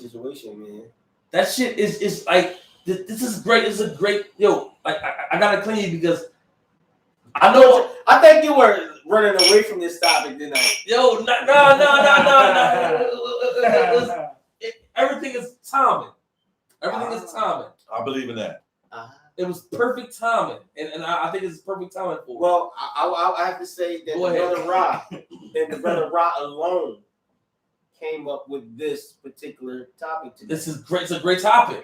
situation, man. That shit is like this is great. This is a great Like I gotta clean you because I know. I think you were running away from this topic tonight. No. Everything is timing. Everything is timing. I believe in that. It was perfect timing, and I think it's perfect timing for it. Well, I have to say that Brother Ra and the Brother Ra alone came up with this particular topic today. This is great. It's a great topic.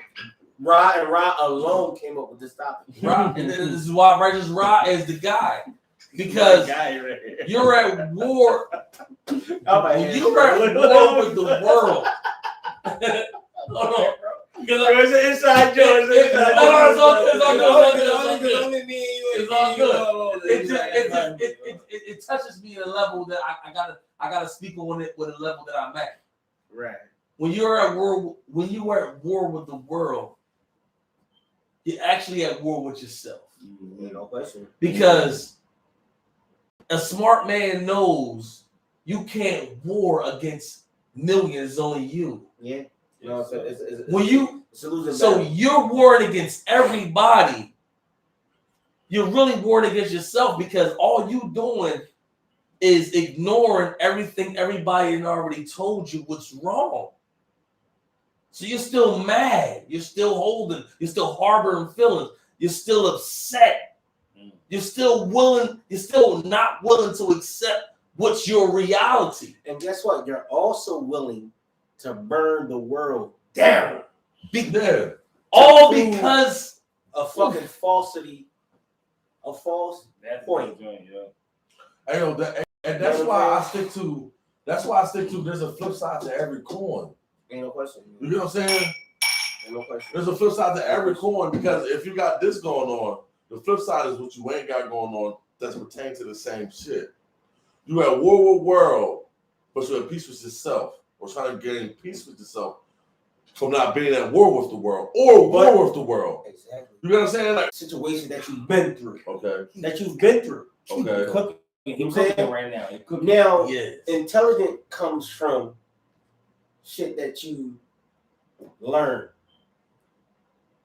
Ra and Ra alone came up with this topic. Ra, and this is why Righteous Ra is the guy. Because you're at war. You're at war with the world. Hold on. It's an inside joke. It's all good. It touches me at a level that I gotta speak on it with a level that I'm at. Right. When you are at war with the world, you're actually at war with yourself. No question. Because a smart man knows you can't war against millions, it's only you. Yeah. No, so you're warring against everybody. You're really warring against yourself because all you doing is ignoring everything everybody had already told you what's wrong. So you're still mad. You're still holding. You're still harboring feelings. You're still upset. You're still not willing to accept what's your reality. And guess what? You're also willing to burn the world down. All because a fucking falsity, a false point. And that's why I stick to. There's a flip side to every coin. Ain't no question. You know what I'm saying? Ain't no question. There's a flip side to every coin because if you got this going on, the flip side is what you ain't got going on that's pertaining to the same shit. You at war with the world, but you're at peace with yourself. Or trying to gain peace with yourself from not being at war with the world or war with the world. Exactly. You know what I'm saying? Like situation that you've been through. Okay. That you've been through. Okay. You're cooking right now. Now, yes. Intelligent comes from shit that you learn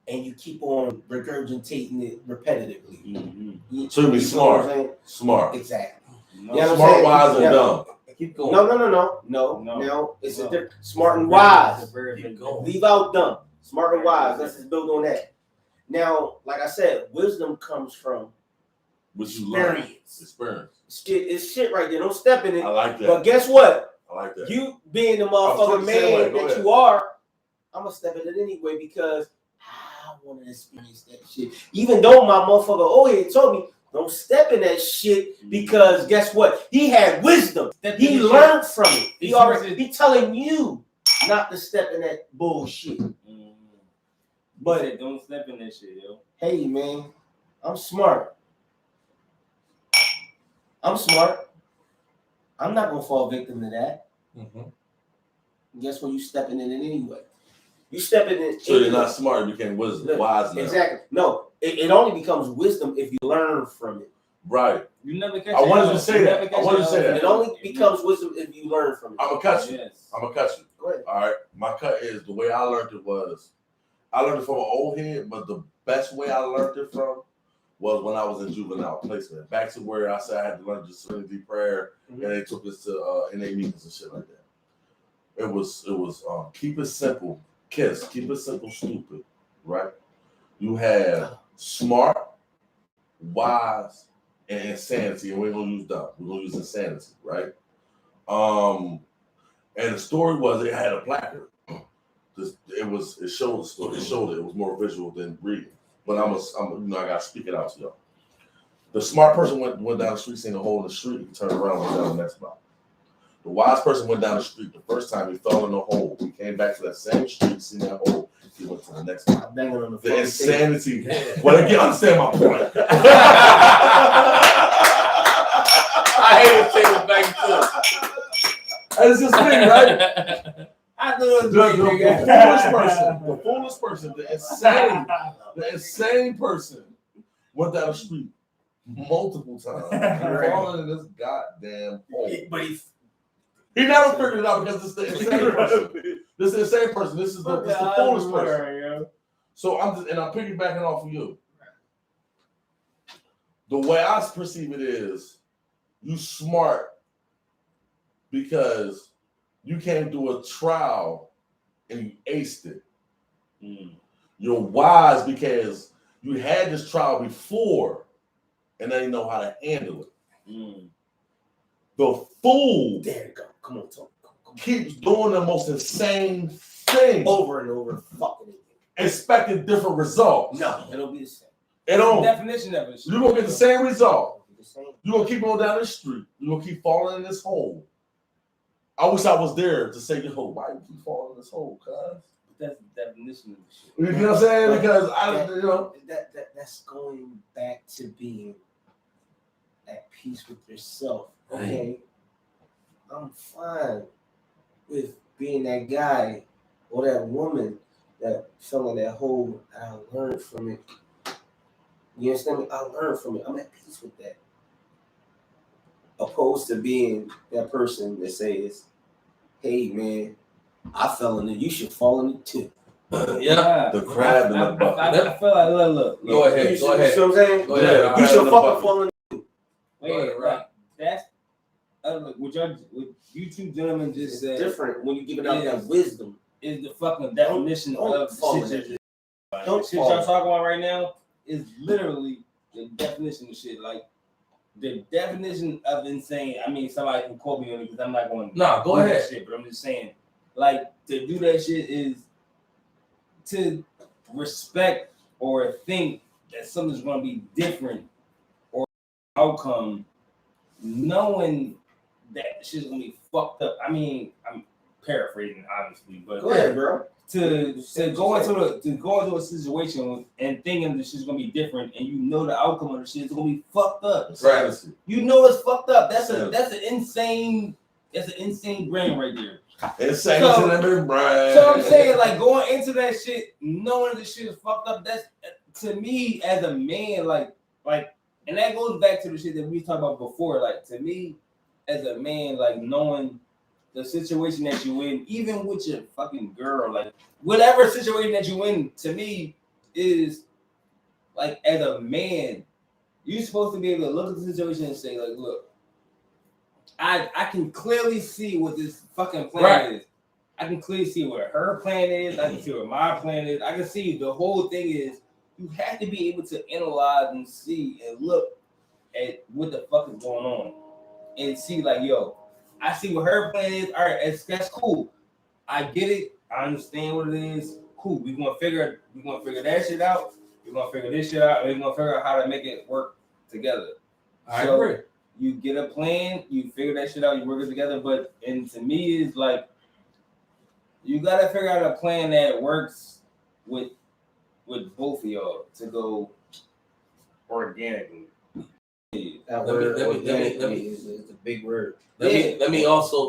and you keep on regurgitating it repetitively. Mm-hmm. So you be smart. Smart. Exactly. No, you know smart, wise, and dumb. Keep going. No. It's a different. Smart and wise. Leave out dumb. Smart and wise. Let's just build on that. Now, like I said, wisdom comes from experience. It's shit right there. Don't step in it. I like that. But guess what? I like that. You being the motherfucking man that you are, I'm gonna step in it anyway because I want to experience that shit. Even though my motherfucker old head told me, don't step in that shit because guess what? He had wisdom. He learned from it. He telling you not to step in that bullshit. But don't step in that shit, yo. Hey man, I'm smart. I'm not gonna fall victim to that. Mm-hmm. Guess what? You stepping in it anyway. You stepping in. So you're not smart. You became wise now. Exactly. No, it only becomes wisdom if you learn from it. Right. You never catch. I wanted to say that. It only becomes wisdom if you learn from it. I'm gonna cut you. I'm gonna cut you. Go ahead. All right. My cut is the way I learned it was. I learned it from an old head, but the best way I learned it from was when I was in juvenile placement. Back to where I said I had to learn the Serenity Prayer, and they took us to NA meetings and shit like that. It was keep it simple, KISS, keep it simple, stupid, right? You have smart, wise, and insanity, and we're gonna use dumb. We're gonna use insanity, right? And the story was it had a placard. It showed the story. It showed it. It was more visual than reading. But I gotta speak it out to y'all. The smart person went down the street, seen a hole in the street, he turned around and went down the next block. The wise person went down the street. The first time he fell in the hole, he came back to that same street, seen that hole, he went to the next block. The insanity. Well, you understand my point. I hate to take it back to That's just thing, right? I knew it was the foolish person, the insane person went down the street multiple times, falling in this goddamn hole. But he never figured it out because it's the insane person. This is the same person. This is the foolish person. So I'm piggybacking off of you. The way I perceive it is, you smart because you came through a trial and you aced it. You're wise because you had this trial before and they know how to handle it. The fool, there you go. Come on, talk. Keeps doing the most insane thing over and over, fucking it. Expecting different results. No, it'll be the same. It don't. The definition of it. You're gonna get the same result. The same. You're gonna keep going down the street. You're gonna keep falling in this hole. I wish I was there to say, yo, why you keep falling in this hole, cuz? That's the definition of the shit. You know what I'm saying? Because that's going back to being at peace with yourself. Okay, I'm fine with being that guy or that woman that fell in that hole, and I learned from it. You understand me? I learned from it. I'm at peace with that. Opposed to being that person that says, hey man, I fell in it, you should fall in it too. The crab in the bucket. I feel like, look. Go ahead. You see what I'm saying? Go ahead. You should fucking fall in it too. Wait, right. That's what you two gentlemen just said. Different when you give it out that wisdom. Is the fucking definition of fall shit. in The shit y'all talking about right now is literally the definition of shit. Like the definition of insane. I mean, somebody can quote me on it because I'm not going to go ahead. Shit, but I'm just saying, like, to do that shit is to respect or think that something's going to be different or outcome, knowing that shit's going to be fucked up. I mean, I'm paraphrasing, obviously, but go ahead, bro. To go into a situation and thinking the shit's gonna be different, and you know the outcome of the shit is gonna be fucked up. Right. You know it's fucked up. That's an insane brain right there. Insane brain. So I'm saying, like, going into that shit, knowing the shit is fucked up. That's, to me as a man, like, and that goes back to the shit that we talked about before. Like, to me as a man, like, knowing the situation that you in, even with your fucking girl, like whatever situation that you in, to me is like, as a man, you're supposed to be able to look at the situation and say, like, look, I can clearly see what this fucking plan is. I can clearly see what her plan is. I can see what my plan is. I can see the whole thing is you have to be able to analyze and see and look at what the fuck is going on and see, like, yo, I see what her plan is. All right, that's cool. I get it. I understand what it is. Cool. We're gonna figure that shit out. We're gonna figure this shit out. We're gonna figure out how to make it work together. I agree. You get a plan. You figure that shit out. You work it together. But and to me, it's like you gotta figure out a plan that works with both of y'all to go organically. That word organically is a big word. Let me also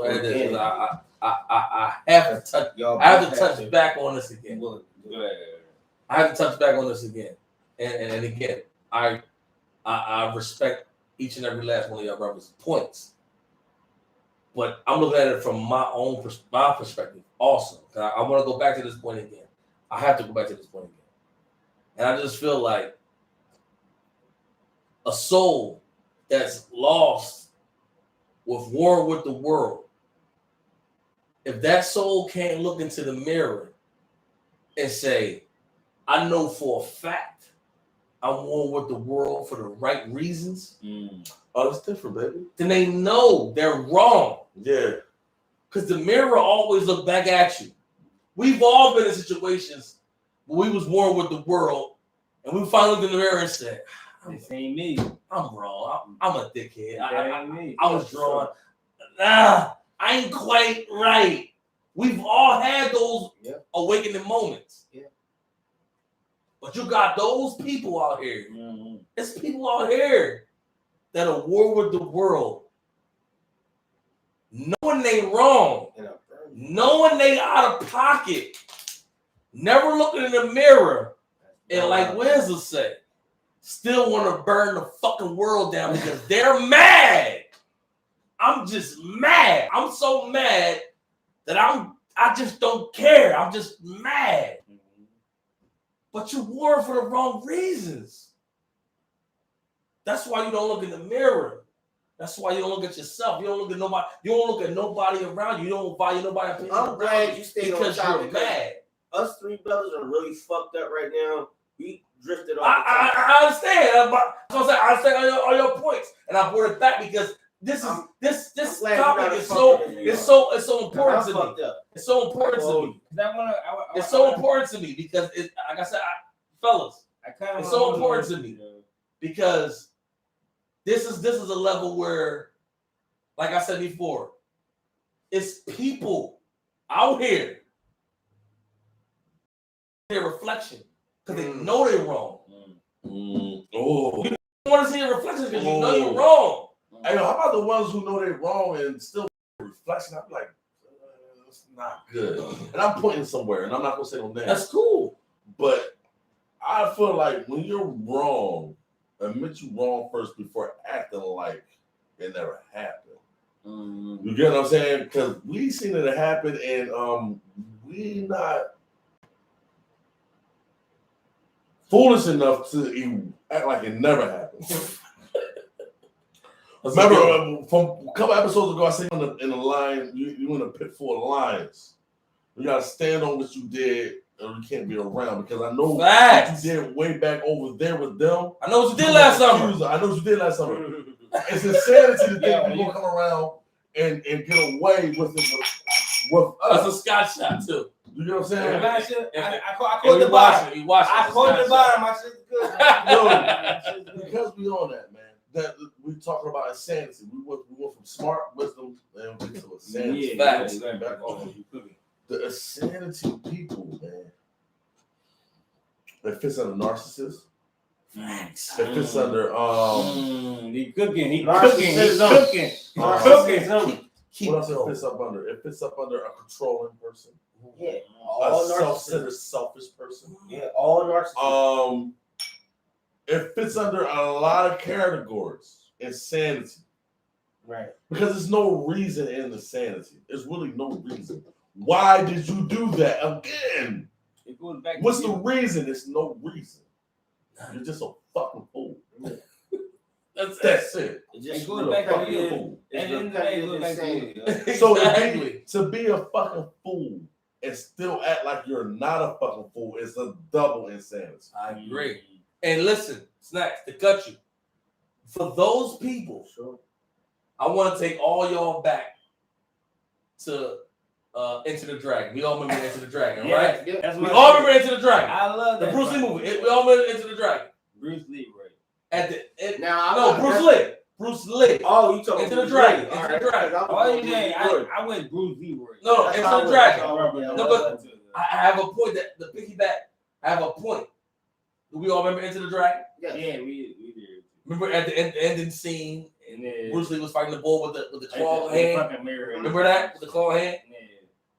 add this. I have to touch back on this again. I have to touch back on this again. And again, I respect each and every last one of y'all brothers' points. But I'm looking at it from my perspective also. I want to go back to this point again. I have to go back to this point again. And I just feel like a soul that's lost with war with the world, if that soul can't look into the mirror and say, I know for a fact I'm war with the world for the right reasons. Oh, that's different, baby. Then they know they're wrong. Yeah. Because the mirror always look back at you. We've all been in situations where we was war with the world and we finally looked in the mirror and said, this ain't me. I'm wrong. I'm a dickhead. Me. I was drawn. I ain't quite right. We've all had those awakening moments. Yeah. But you got those people out here. Mm-hmm. It's people out here that are war with the world. Knowing they wrong. Knowing they out of pocket. Never looking in the mirror. And like Wiz will say, still want to burn the fucking world down because they're mad. I'm just mad. I'm so mad that I just don't care. I'm just mad. But you wore for the wrong reasons. That's why you don't look in the mirror. That's why you don't look at yourself. You don't look at nobody. You don't look at nobody around you. You don't value nobody's opinion. I'm glad you stayed because on topic. You're mad. Us three brothers are really fucked up right now. We drifted off. I understand. I understand all your points, and I brought it back because this topic is so important to me. It's so important to me. It's so important to me because like I said, fellas, it's so important to me because this is a level where, like I said before, it's people out here. Their reflection because they know they're wrong. Oh, you want to see a reflection because you know you're wrong. Hey, how about the ones who know they're wrong and still reflection? I'm like, it's not good. And I'm pointing somewhere, and I'm not gonna say no name. That's cool, but I feel like when you're wrong, admit you wrong first before acting like it never happened. You get what I'm saying? Because we seen it happen, and we not foolish enough to act like it never happened. Remember, from a couple episodes ago, I said in a line, you in a pit full of lions. You gotta stand on what you did, or you can't be around. Because I know what you did way back over there with them. I know what you did last summer. I know what you did last summer. It's insanity to think people come around and get away with it with us. That's a Scott shot too. You know what I'm saying? I caught the bottom. I caught the bottom. My shit's good. Because we on that, man. That we talking about insanity. We went from smart wisdom and we to insanity. Yeah, the insanity people, man. It fits under narcissist. Facts. It fits under he cooking. What else it fits up under? It fits up under a controlling person. Yeah. A self-centered, selfish person. Yeah, all narcissists. It fits under a lot of categories. Insanity. Right. Because there's no reason in the sanity. There's really no reason. Why did you do that again? It goes back. What's the reason? There's no reason. You're just a fucking fool. That's it. It goes back to you. So to be a fucking fool and still act like you're not a fucking fool is a double insanity. I agree. And listen, Snacks, to cut you. For those people, I want to take all y'all back to Enter the Dragon. We all remember Enter the Dragon, right? Yeah, we all remember Enter the Dragon. I love that. The Bruce Lee movie. We all remember Enter the Dragon. Bruce Lee, right? At the end. Now, Bruce Lee. Bruce Lee. Oh, you talking Enter the Dragon. Enter the Dragon. I went Bruce Lee, right? No, Enter the Dragon. No, but I have a point that the piggyback. I have a point. Do we all remember Enter the Dragon? Yes. Yeah, we did. Remember at the ending scene, and then Bruce Lee was fighting the bull with the claw hand. Remember that? With the claw hand? Yeah.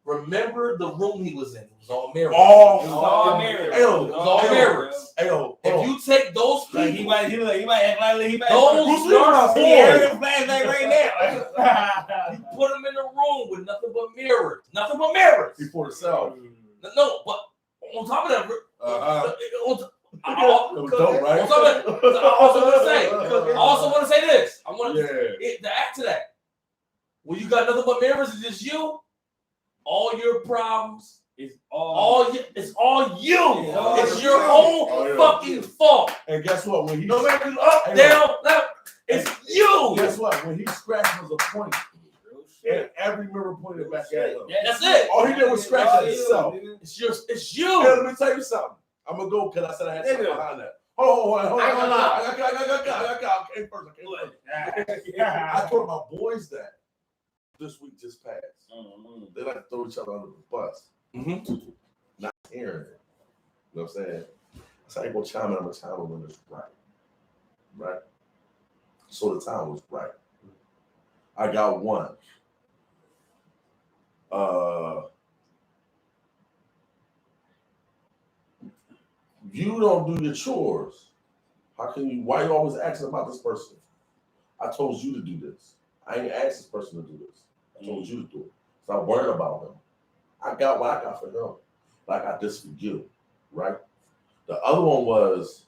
Remember the room he was in? It was all mirrors. It was all mirrors. It was all mirrors. If you take those people, he might act like he might. Those right now. You put them in a room with nothing but mirrors. Nothing but mirrors. Before the cell. No, but on top of that, I also want to say this. I want to add to that. When you got nothing but mirrors, it's just you. All your problems. It's all you. It's your own fucking fault. And guess what? When he no matter up, down, left, it's you. Guess what? When he scratched was a point. And every mirror pointed back at him. That's it. All he did was scratch at himself. It's you. Hey, let me tell you something. I'm gonna go because I said I had something behind that. Hold on. I came first. I told my boys that this week just passed. They like to throw each other under the bus. Not hearing it. You know what I'm saying? That's how you go chime in. I'm gonna chime in when it's right. Right? So the time was right. I got one. You don't do your chores. How can you? Why you always asking about this person? I told you to do this. I ain't asked this person to do this. I told you to do it. Stop worrying about them. I got what I got for him, but I got this for you, right? The other one was,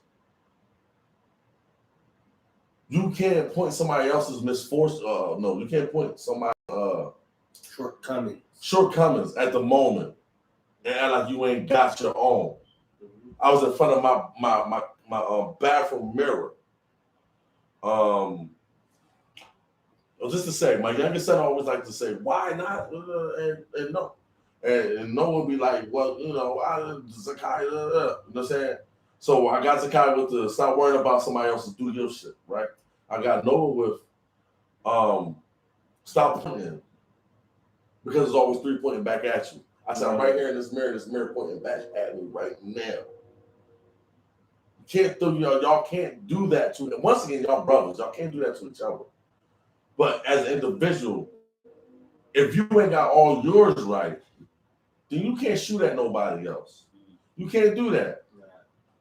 you can't point somebody else's misfortune. No, you can't point somebody shortcomings at the moment and act like you ain't got your own. I was in front of my bathroom mirror. Just to say, my youngest son always like to say, "Why not?" And no, and no one would be like, "Well, Zakai." You know what I'm saying? So I got Zakai with the stop worrying about somebody else's do your shit, right? I got Noah with stop pointing because it's always 3 pointing back at you. I said, I'm right here in this mirror pointing back at me right now. You can't do y'all can't do that to them. Once again, y'all brothers, y'all can't do that to each other. But as an individual, if you ain't got all yours right, then you can't shoot at nobody else. You can't do that.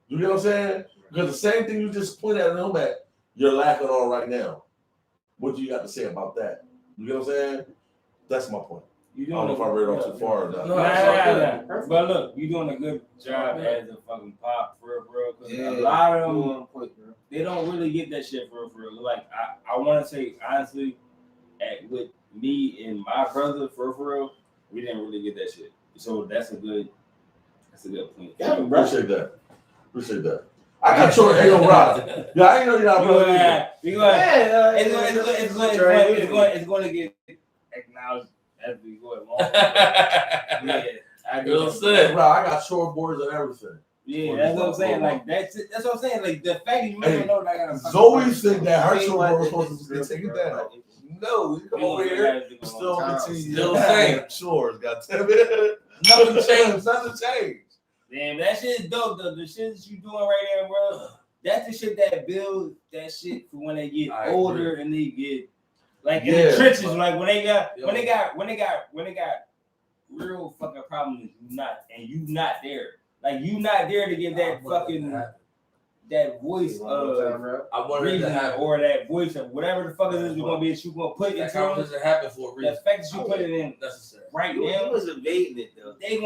You know what I'm saying? Because the same thing you just pointed at them at, you're laughing on right now. What do you got to say about that? You know what I'm saying? That's my point. I don't know if I read off too far or not. No. But look, you're doing a good job as a fucking pop for real. Because a lot of them, they don't really get that shit for real. Like, I want to say, honestly, with me and my brother, for real, we didn't really get that shit. So that's a good point. Yeah, appreciate that. I got your Ayo Rock. Yeah, I ain't know you're not brother. It's going to get acknowledged as we go along. I got shortboards and everything. Yeah, that's what I'm saying. Like that's what I'm saying. Like the fact you don't know that I got Zoe think that her shortboard was supposed to be taken down. No, we come over here. Still continue. Still same. Shores, goddamn it. Nothing changed. Damn, that shit is dope though. The shit that you doing right there, bro. That's the shit that builds that shit for when they get older and they get like in the trenches. Like when they got real fucking problems, you not there. Like you not there to get that fucking that voice of reason or that voice of whatever the fuck it is gonna be that you gonna put into conversation happen for a reason. The fact that you put it in necessary right now. He was evading it though. They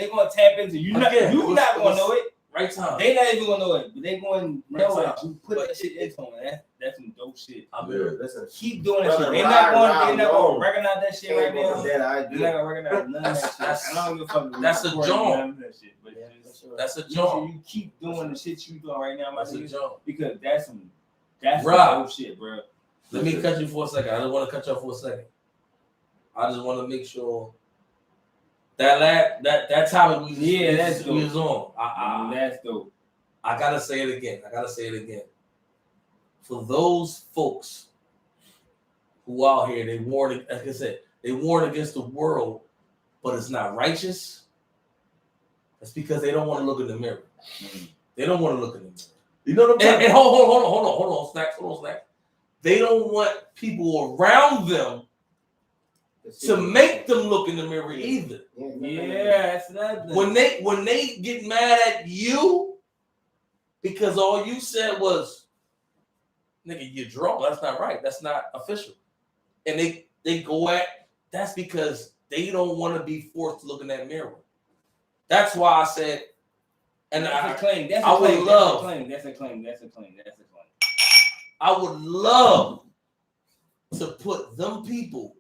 gonna tap into you. Not gonna know it. Right time. They not even gonna know it, but they gonna know it. You put that shit into them. That's some dope shit. Listen, keep doing that shit. They're not gonna recognize that shit right now. They're not gonna recognize none of that shit. I don't give a fuck. That's a joint. That's a joint. You keep doing the shit you doing right now, my nigga, because that's some dope shit, bro. Let me cut you for a second. I just want to cut you off for a second. I just want to make sure that topic we was on. That's dope. I gotta say it again. For those folks who out here, they warn, like I said, they warn against the world, but it's not righteous. It's because they don't want to look in the mirror. They don't want to look in the mirror. You know what I'm saying? And hold on, snacks. They don't want people around them to make them look in the mirror either. Yeah, that's not when they get mad at you because all you said was, "Nigga, you're drunk." That's not right. That's not official. And they go at that's because they don't want to be forced to look in that mirror. That's why I said, and that's a claim. That's a claim. I would love to put them people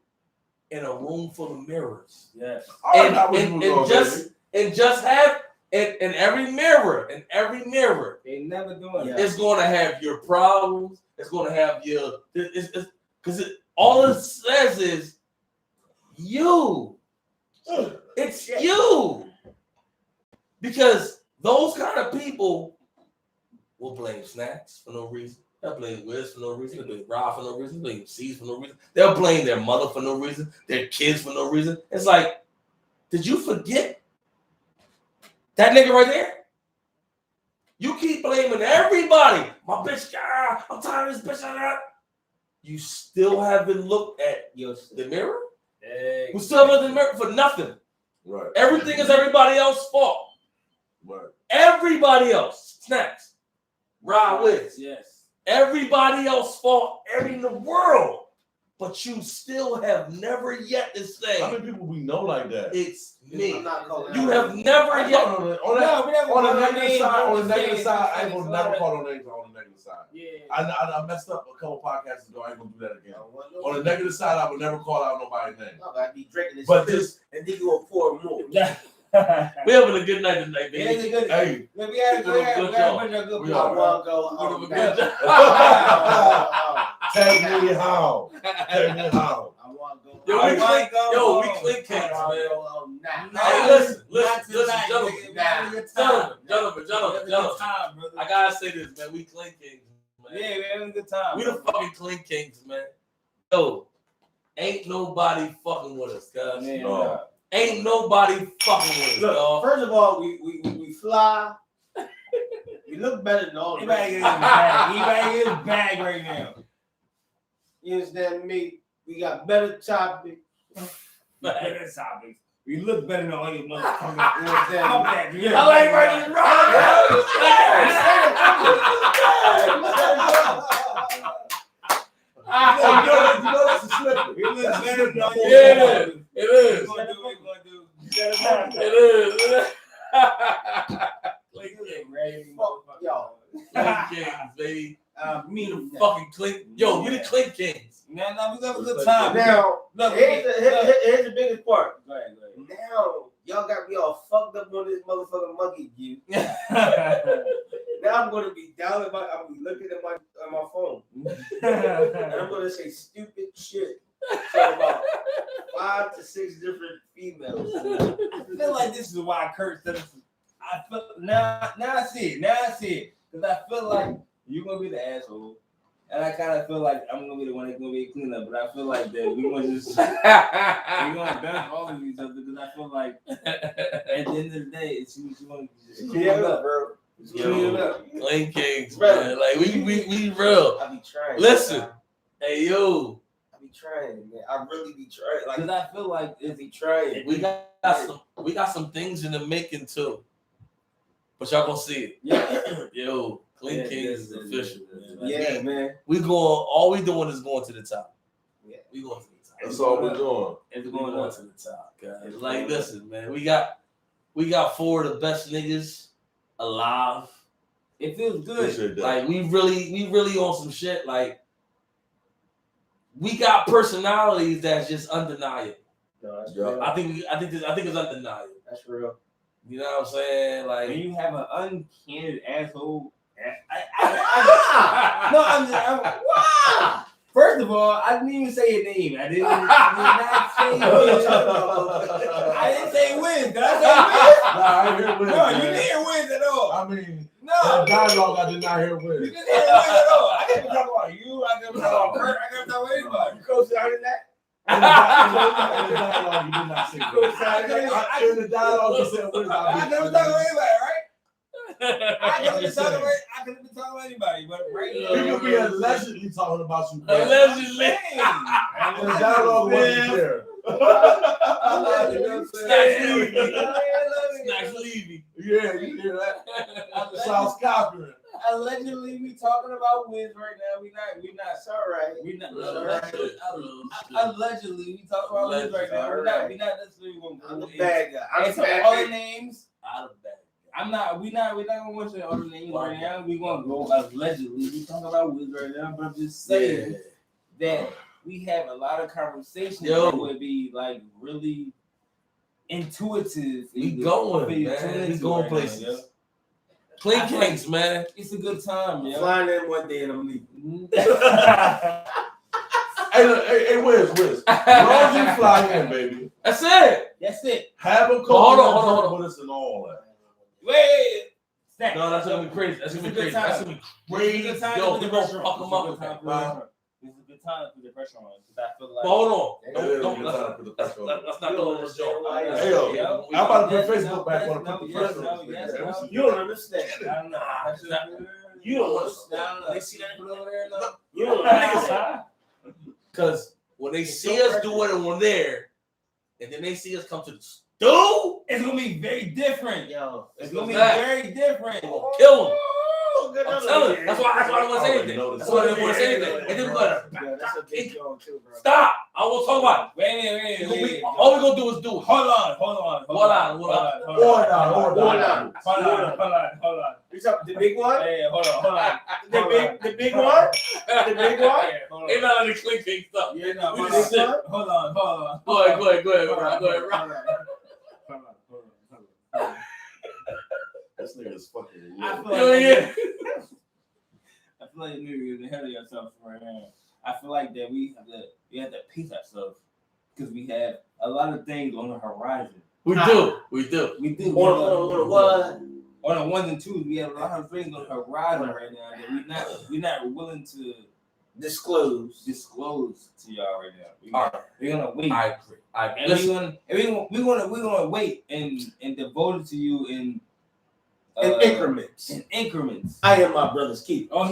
in a room full of mirrors. Yes. And just have in every mirror, they never doing it. It's going to have your problems. It's going to have your because all it says is you. It's you. Because those kind of people will blame Snacks for no reason. They'll blame Wiz for no reason. They'll blame Rob for no reason. They'll blame C's for no reason. They'll blame their mother for no reason. Their kids for no reason. It's like, did you forget that nigga right there? You keep blaming everybody. My bitch, I'm tired of this bitch. You still haven't looked at the mirror? We still haven't looked at the mirror for nothing. Right. Everything is everybody else's fault. Right. Everybody else. Snacks. Rob Wiz. Yes. Everybody else's fault in the world but you still have never yet to say. How many people we know like that? It's me. I'm not calling You out. have never yet. On the negative side, I ain't gonna never call on names on the negative side. Yeah. I messed up a couple podcasts ago. I ain't gonna do that again. On the negative side, I would never call out nobody's name. No, I'd be drinking this But shit, just and then you will pour more. We having a good night tonight, baby. hey, We had a good We I are. want to go We home. have a good Take me home. Take me home. I want to go Yo, home. we clink, yo, we clink I kings, want to man. go home now. Hey, listen, Not gentlemen, tonight, gentlemen. I gotta say this, man. We clink kings, man. Yeah, we having a good time. We the fucking clink kings, man. Yo, ain't nobody fucking with us, guys. Man, No. Ain't nobody fucking with us, Look, dog. first of all, we fly. We look better than all the Anybody rest. get his bag? Anybody get his bag right now? You understand me? We got better topics. Better topics. We look better than all you motherfuckers. I I like running You know that's a slipper. We look better than all you Yeah, motherfuckers. it is. What we gonna do? It is. Fuck y'all. Clink kings, baby. Me We the fucking clink. Yo, we the clink kings. Nah, we have a good time. Now, Look, here's the biggest part. Go ahead. Now, y'all got me all fucked up on this motherfucking monkey view. Now I'm gonna be down I'm gonna be looking at my phone. And I'm gonna say stupid shit. So about 5 to 6 different females. I feel like this is why Kurt said this. I feel now I see it. Because I feel like you're gonna be the asshole. And I kind of feel like I'm gonna be the one that's gonna be a cleanup, but I feel like that we're gonna just we're gonna bounce off of each other because I feel like at the end of the day, it's you want to just clean it up, bro. Yo, clink kings, man. Like we real. I be trying. Listen, hey yo, I be trying, man. I really be trying. Like because I feel like I be trying. we got some things in the making too. But y'all gonna see it. Yeah. Yo, CLingKingz is official. Man. Yeah, man. We going. All we doing is going to the top. Yeah. We going to the top. That's all we're doing. it's We going going up. to the top, guys. Like, listen, man. We got 4 of the best niggas alive. It feels good. Appreciate that. Like we really on some shit. Like we got personalities that's just undeniable. No, that's Yeah. real. I think it's undeniable. That's real. You know what I'm saying? When Like you have an uncandid asshole. No, I'm First of all, I didn't even say your name. I did not say Wiz. I didn't say Wiz. Did I say Wiz? Nah, I hear Wiz. No, you man. didn't hear Wiz at all. I mean, No, that dialogue I did not hear you Wiz. didn't hear Wiz at all. I didn't talk about you. I didn't talk about Kurt. I didn't talk about anybody. co-signing that. In the dialogue, you did not say Wiz. I In the dialogue, you said Wiz. I never talked about anybody, right? I could have been talking about anybody, but right now. We could be allegedly talking about you. allegedly. And the dialogue wasn't there. Snacks Levy. Yeah, you hear that? Sounds confident. Allegedly, we talking about Wiz right now. We not. That's all right. We not. Allegedly. Allegedly, we talk about Wiz right now. We not necessarily gonna I'm go the bad guy. I'm the into bad other guy. names. Out of that. I'm not. We not gonna go into other names right now. We gonna go allegedly. We talking about Wiz right now, but I'm just saying that we have a lot of conversations that would be like really intuitive. We going, man. We going places. CLingKingz, man. It's a good time, I'm yo. flying in one day and I'm leaving. Hey, look, hey, Wiz. As long as you fly in, baby. That's it. That's it. Have a Hold on. coconut with us and all that. Wait. Snacks. No, that's gonna be crazy. That's gonna be crazy. That's gonna be Crazy. crazy. Yo, we gonna fuck them up with that. It's a good time to put the pressure on because I feel like. But hold on. Yeah, Don't, you let's, gotta put the let's, pressure on. let's not go over this joke. Hey, yo, I'm about to put Facebook back on. Put the Yes, pressure no, on. yes, Yeah, no. You don't understand. I don't know. You don't I understand. don't know. They see that over there? No. You don't understand. Because when they see us do it and we're there, and then they see us come to the stew, It's gonna be very different. Yo, It's gonna be that? very different. we're gonna kill them. Oh, I'm telling you. That's why I don't want to say anything. That's why I didn't want to say anything. And then we're gonna that's a big joke too, bro. stop. I won't talk about it. Wait. All we're gonna do is do it. Hold on. The big one? Hey, hold on. The big one? The big one? Ain't none of the CLingKingz stuff. Yeah, no, We hold just sit. on. Hold on. Go ahead, Rob. This nigga's fucking I lit. feel Yeah. I feel like you're ahead of yourself right now. I feel like that we have to pace ourselves because we have a lot of things on the horizon. We do. On what? On the ones and twos, we have a lot of things on the horizon right now that we're not willing to disclose to y'all right now. We're gonna wait. I agree. And we're gonna wait and devote it to you in increments. In increments. I am my brother's keeper. Oh, I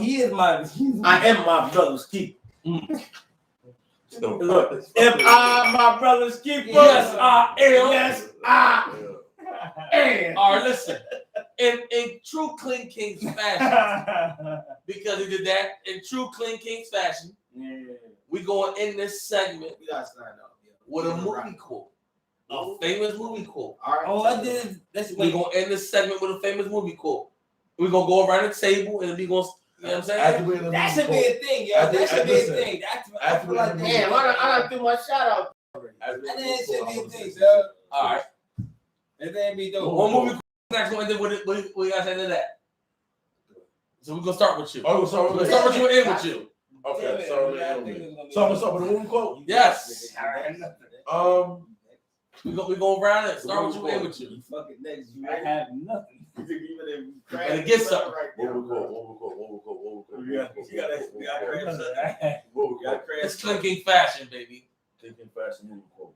am my brother's keeper. Look, if I'm my brother's keeper, yes, I am. Yes, I am. All right, listen. In true CLingKingz fashion, because he did that in true CLingKingz fashion, we going in this segment with a movie quote, a famous movie quote. All right. Oh, I did. We're gonna end this segment with a famous movie quote. We're gonna go around the table and we gonna, you know what I'm saying? That should be a thing, yo. That should be a thing. I feel like Damn, I done threw my shout out. That should be a thing, yo. All right. That be dope. One movie quote next one, and then what you guys say to that? So we're gonna start with you. Oh, so We'll start with you and end with you. Okay, so I'm gonna start with a movie quote. Yes. We go around it. Start with you and end with you. Fucking next, you I have nothing. And get something. What we quote? It's CLingKingz fashion, baby. CLingKingz fashion movie quote.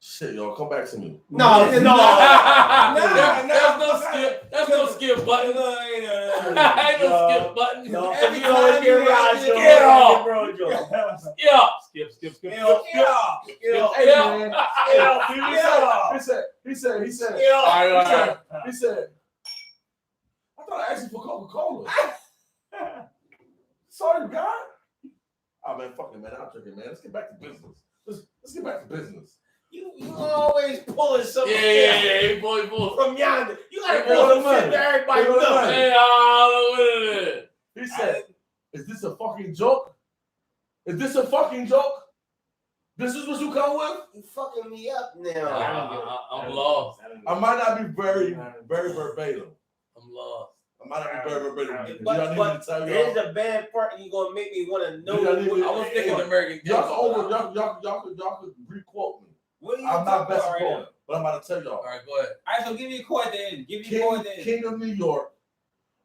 Shit, y'all, come back to me. No. There's no skip. There's no skip button. Ain't no skip button. No, you always get Raj. Get off. Yeah. Skip. He said. He said. I thought I asked you for Coca-Cola. Sorry, God. Oh man, fuck it, man. I'm drinking, man. Let's get back to business. Let's get back to business. You always pulling something. Yeah, boy. From yonder. You gotta pull some shit that everybody knows. Hey, he said, "Is this a fucking joke? Is this a fucking joke? This is what you come with? You fucking me up now. I'm lost. I might not be very verbatim. I'm lost. I might not be very verbatim. But there's a bad part, and you're gonna make me want to know. I was thinking American. Y'all could re-quote me. I'm not best at quoting, but I'm about to tell y'all. All right, go ahead. All right, so give me a quote then. King of New York,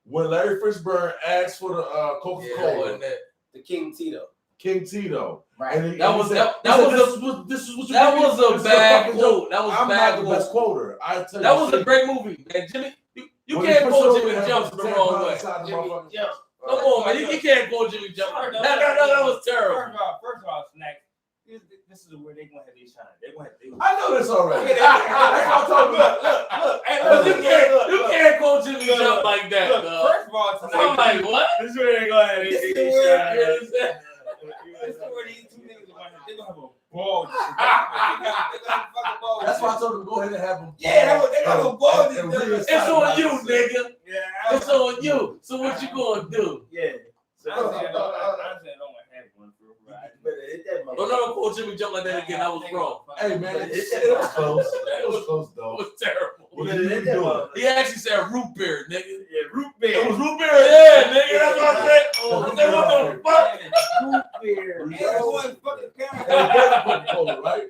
when Larry Fishburne asked for the Coca-Cola. The King Tito. King Tito. Right. And That was a bad quote. That was I'm bad not the best quoter. I tell you. That was a great movie, man. Jimmy, you can't quote Jimmy Jumps the wrong way. Come on, man. You can't quote Jimmy Jumps. That was terrible. First of all, Snack. This is where they're gonna have these shine. I know this already. Look. You can't quote Jimmy Jump like that. First of all, tonight, I'm like, what? This is where they're gonna have this is where these two niggas are gonna have a ball. That's why I told them to go ahead and have them. Yeah, they got a ball. It's on you, nigga. Yeah, it's on you. So what you gonna do? Yeah. I don't have one for Don't ever quote Jimmy Jump like that again. I was wrong. Hey man, it was close. It was close though. It was terrible. What are you doing? He actually said root beer, nigga. Yeah, root beer. It was root beer. Yeah, nigga. That's what I said. I said, what the fuck? Root beer. Coca-Cola, right?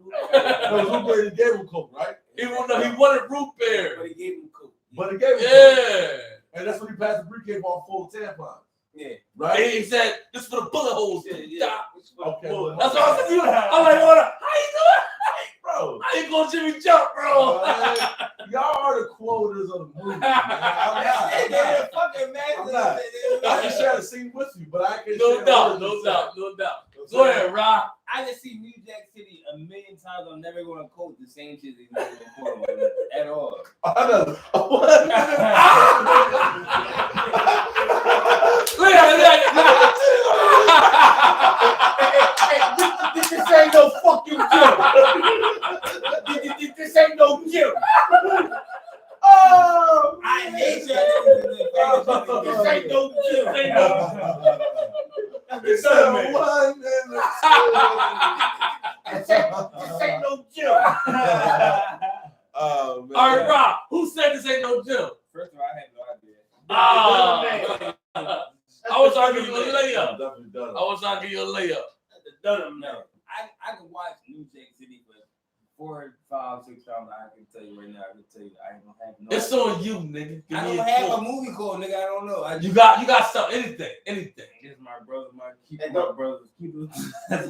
No, root beer. He gave him Coke, right? He wanted root beer. But he gave him Coke. Yeah. And that's when he passed the briefcase on full of tampons. Yeah. Right? And he said, this is for the bullet holes. Yeah. Okay. That's what I said to you. I'm like, what? How you doing? Bro. I ain't gonna Jimmy Jump, bro. Y'all are the quoters of the movie. I'm not. I can share a scene with you, but I can No share doubt. Go ahead, Rob. I can see New Jack City a million times. I'm never going to quote the same shit that he's going to quote at all. This ain't no fucking gym. This ain't no gym. Oh, I hate you. This ain't no gym. This ain't no gym. Oh, man. All right, Rob. Who said this ain't no gym? First of all, I had no idea. I was trying to give you a layup. Definitely done it. I was trying to give you a layup. Dunham now. I can watch New Jack City for 4, 5, 6 times. I can tell you right now. I can tell you I don't have no. It's idea. on you, nigga. Give I me don't a have quote. a movie called nigga. I don't know. You got stuff. Anything. It's my brother, my keeper, And my brother's keeper. And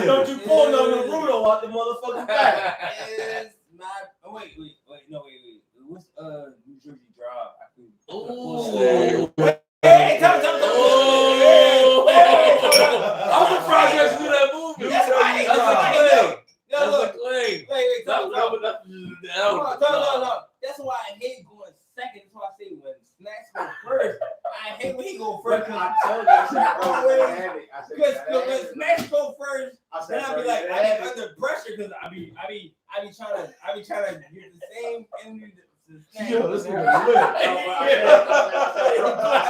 don't you pull no Naruto out the motherfucking back. It's not. Oh, wait. No, wait. What's New Jersey Drive? Ooh. Hey, tell me. I'm surprised you guys do that movie. That's right. That's a claim. Wait. No. That's why I hate going second. That's why I say when Snacks go first. I hate when he go first. I told you. Because when Snacks go first, then I be like, I be under pressure because I be trying to get the same energy. Yo, this nigga lit. I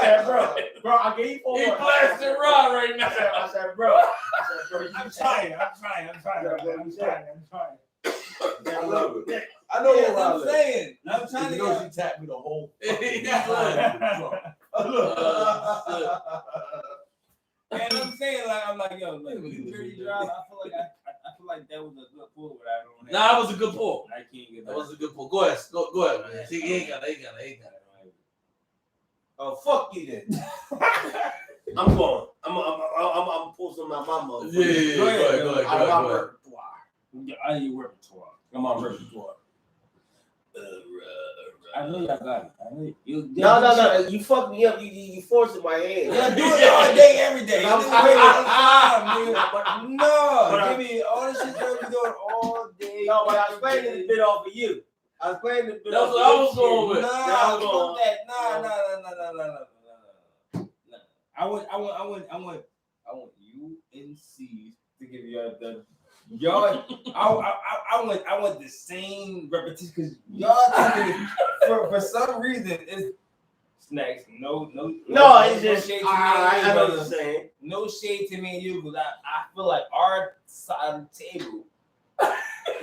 said, bro, I gave you 4 He months. blasting Rod right now. I said, bro. I'm trying. I love it. I know Yes, what I'm Rob saying. I'm trying to You know she tapped me the whole. And I'm saying I'm like, yo, like New Jersey Drive. I feel like that was a good pull, but I don't have. Nah, it was a good pull. I can't get That that. was a good pull. Go ahead, man. See, he ain't got it. Oh, fuck you then. I'm going. I'm pulling my mama. Yeah. Go ahead. Out of my repertoire. Yeah, I ain't repertoire. Come on, repertoire. I know y'all got it. I know you. No. You fucked me up. You forcing my hand. Yeah, do it all day, every day. I'm Give me all the shit that we doing all day. No, but I was playing this bit off of you. I was playing this bit That's off what I of was going with. No. I want you and C's to give y'all the y'all. I want the same repetition because y'all for some reason it's Snacks. No, it's just shade to me. I know what you're saying. No shade to me and you, because I feel like our side of the table,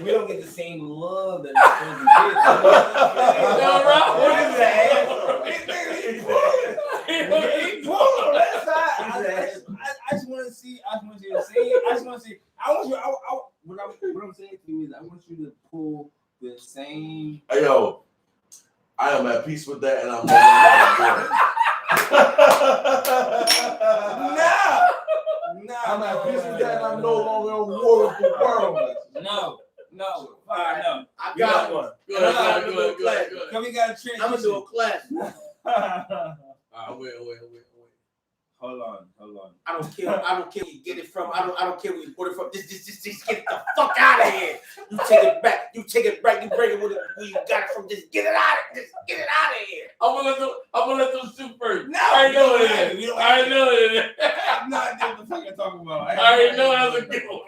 we don't get the same love that we're supposed to get. I just want to see. I just want you to say it. I just want to see. What I'm saying to you is, I want you to pull the same. Hey, yo, I am at peace with that, and I'm No. I'm at peace with that, and I'm no longer at war with the world. No. I got one. Good. Cause we got a transition. I'm gonna do a class. Wait. Hold on. I don't care where you get it from. I don't care where you put it from. Just get the fuck out of here. You take it back. You bring it where you got it from. Just get it out of here. I'm gonna let them shoot first. No, I already know it is. I know it is. I have no idea what the fuck you're talking about. I already know that was a good one.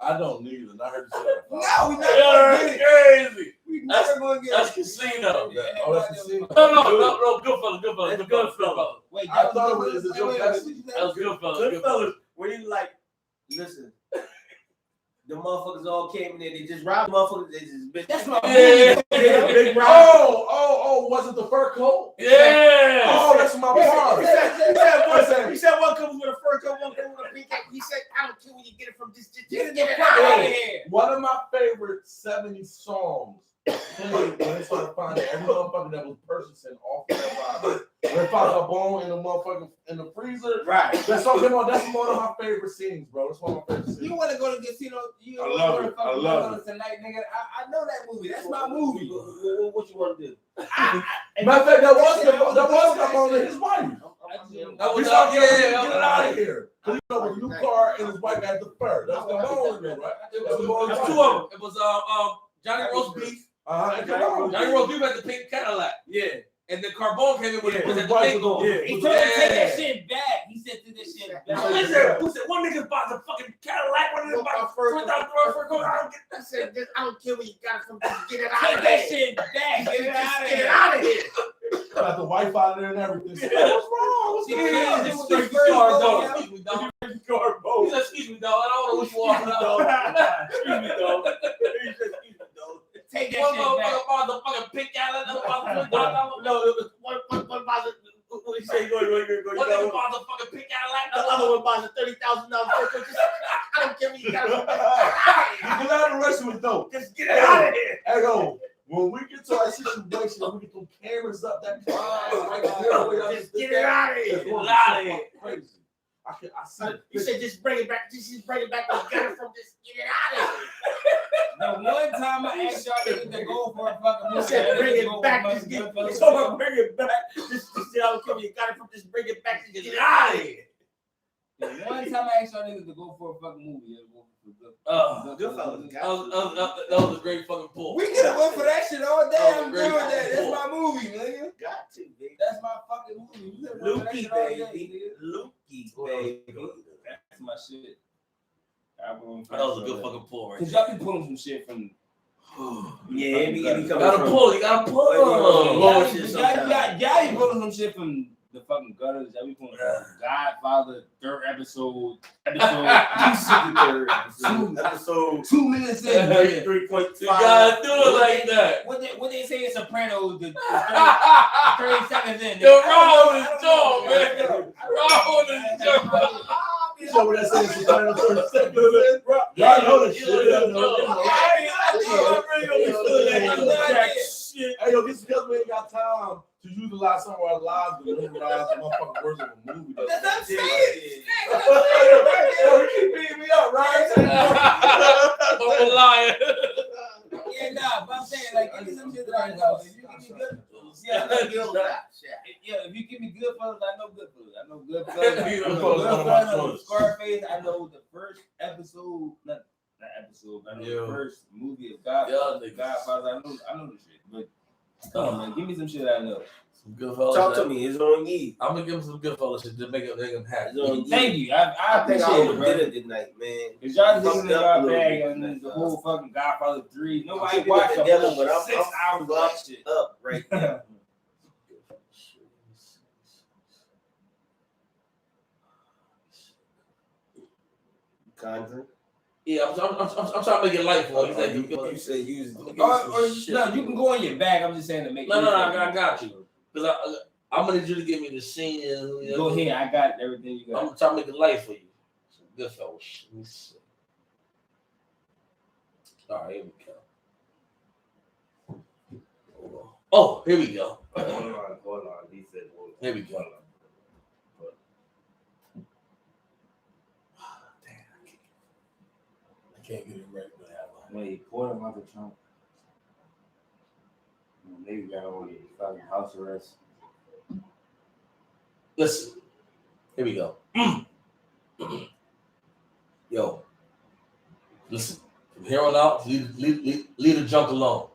I don't need it. I heard you say that. No, we're not That's gonna get it. crazy. We never gonna get That's it. casino. Oh, that's casino. No, good fella. Wait, I thought it was a joke. That was good fella. Good fellas, where you like, listen, the motherfuckers all came in there. They just robbed motherfuckers. They just bitch. That's what big rob. Oh, was it the fur coat? Yeah. Oh, that's my part. He said one comes with a fur coat, one comes with a pink hat. He said, I don't care where you get it from. Just get it out of here. One of my favorite 70s songs when they started finding every motherfucker that was purchasing off of that body. When they found a bone in the motherfucking in the freezer. Right. That's something on. That's one of my favorite scenes, bro. That's one of my favorite scenes. You want to go to casino? You I love it. I love it. Tonight, nigga. I know that movie. That's my movie. What you want to do? Matter of fact, that was Capone and his wife. That was Get it yeah. out of here. Because you know, with a new car and his wife had the fur. That's Capone in there, right? It was two of them. It was Johnny Roast Beef. Johnny Roast Beef had the pink Cadillac. Yeah. And then Carbone came in with the Yeah. Tango. Yeah. He told him to take that shit back. He said, "Do this shit back." Who said one nigga bought the fucking Cadillac, one nigga bought the $4,000 for a I don't get that shit. I don't care where you got it from. Just get it out Take of that here. shit back. Get it out of Get it here. out of here. Got the wife out of there and everything. What's wrong? What's See, going this on? was the first Dog, movie. excuse me, dog. Carbo. He said, excuse me, dog. I don't know what you are. Excuse me, dog. Take that One shit back. motherfucker bought the fucking pink Cadillac, another bought the $4,000. No, it was one buys it. What you say? Go. One nigga bought the fucking pink Cadillac, The other one buys a $30,000. I don't care where you got it from. You get out of the rest of it though. Just get it out of here. Hey, yo, when we get to our situation, we get them cameras up that right there. Just get it out of here. It's going Get out of so here. crazy. I see it. You said just bring it back. Just bring it back. You got it from. Just get it out of here. The one time I asked y'all niggas to go for a fucking You movie, said bring y'all it niggas back. go Just for get a it. fucking So film. bring it back. Just I don't care where you got it from. Just bring it back. Just get it out of here. The one time I asked y'all niggas to go for a fucking movie, y'all go for Goodfellas. That was a great fucking pull. We could have went for that shit all day. Oh, I'm great. doing that. That's my movie, nigga. Got to, baby. That's my fucking movie. We could've went for that Lukey, shit all day, baby. nigga. Lukey, baby. That's my shit. That was a good fucking pull, right? Cause y'all be pulling some shit from. Yeah, it be coming You gotta from. pull. You gotta pull. Oh, shit, Y'all be pulling some shit from the fucking gutters. Y'all be pulling from Godfather, third episode. Episode 2 minutes in. 3.5. You gotta do it like that. What they say in Sopranos, the 30 seconds in. Yo, Raul is dope, man. Raul is dope. So what I say is the 30 seconds. Y'all know this shit. Hey, yo, this is because we ain't got time to utilize some of our lives to memorize the motherfucking words of a movie. That's what I'm saying. You keep beating me up, right? I'm a liar. Yeah, nah, but I'm saying, like, give me some shit that I know. If you give me good, if you give me Goodfellas, I know Goodfellas. I know Goodfellas. I know Scarface. I know the first episode, not episode, but I know the first movie of Godfather. Godfather. I know the shit, but come on, man, give me some shit I know. Some good fellas. Talk to me. It's on you. I'm gonna give him some good fellas shit to make him happy. Thank you. I think appreciate I it, bro. did it tonight, man. Cause y'all Fucked niggas in up our a little bag bit. and the whole fucking Godfather 3. Nobody Keep it watched the together, whole but I'm 6 hours of that shit. Up right now. Conjuring. Yeah, I'm trying to make it light for him. You said use. Or no, you can go on your back. I'm just saying to make. No, I got you. Because I'm gonna need you to give me the scene. Go ahead, I got everything you got. I'm trying to make it light for you. Some good fellas. Let me see. All right, here we go. Oh, here we go. Hold on. He said, Here we go. I can't get it right with that one. Wait, Porter Michael Trump. They got all the fucking house arrest. Listen, here we go. Yo, listen. From here on out, leave the junk alone.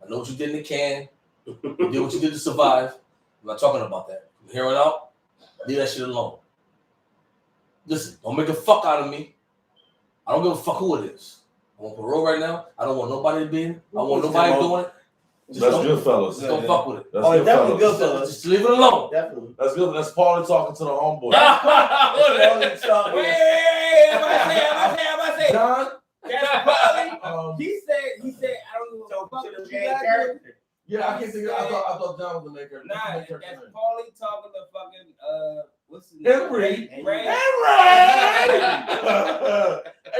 I know what you did in the can. You did what you did to survive. I'm not talking about that. From here on out, leave that shit alone. Listen, don't make a fuck out of me. I don't give a fuck who it is. I'm on parole right now. I don't want nobody to be in. I don't want nobody doing it. That's good, fellas. Just don't fuck with it. That's oh, good, definitely fellas. good fellas. Just leave it alone. Definitely. That's good. That's Paulie talking to the homeboy. Wait, I'm say. John? That's Paulie. He said, I don't know Talk what to the the main fuck character. Yeah, I can't think of it. I thought John was the main character. Nah, that's Paulie talking to fucking what's his name? Ray. Hey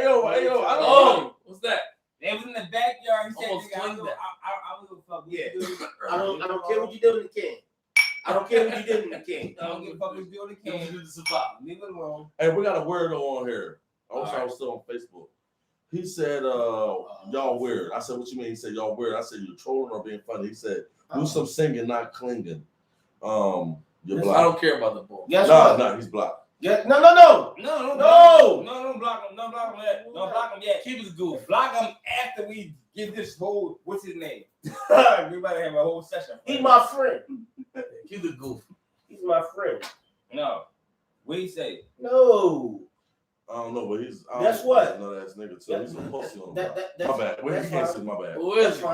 yo, I don't know. Oh, what's that? They was in the backyard. He said, Almost nigga, twin that. I the fuck we do what we can. Leave it alone. Hey, we got a weirdo on here. I was still on Facebook. He said, y'all weird. I said, what you mean? He said, y'all weird. I said, you're trolling or being funny. He said, do some singing, not clinging. You're black. I don't care about the ball. No, he's black. Yeah, no. Don't block him. Don't block him yet. Don't block him yet. Keep his goof. Block him after we get this whole, what's his name? We about to have a whole session. He's my friend. Keep the goof. He's my friend. No. What he say? No. I don't know, but he's. That's what. No, that's nigga too. He's a pussy on my that's bad. Well, he can't see my bad. Who is he?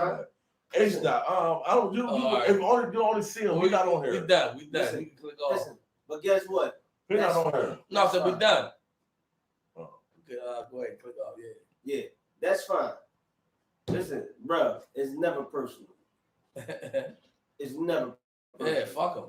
H-Dot. I don't. You only see him. We not on here. We done. We done. Listen, You can click off. Listen, but guess what? We're not on here. No, I said we done. Oh. Okay, go ahead. Click off. Yeah, that's fine. Listen, bro, it's never personal. It's never personal. Yeah, fuck him.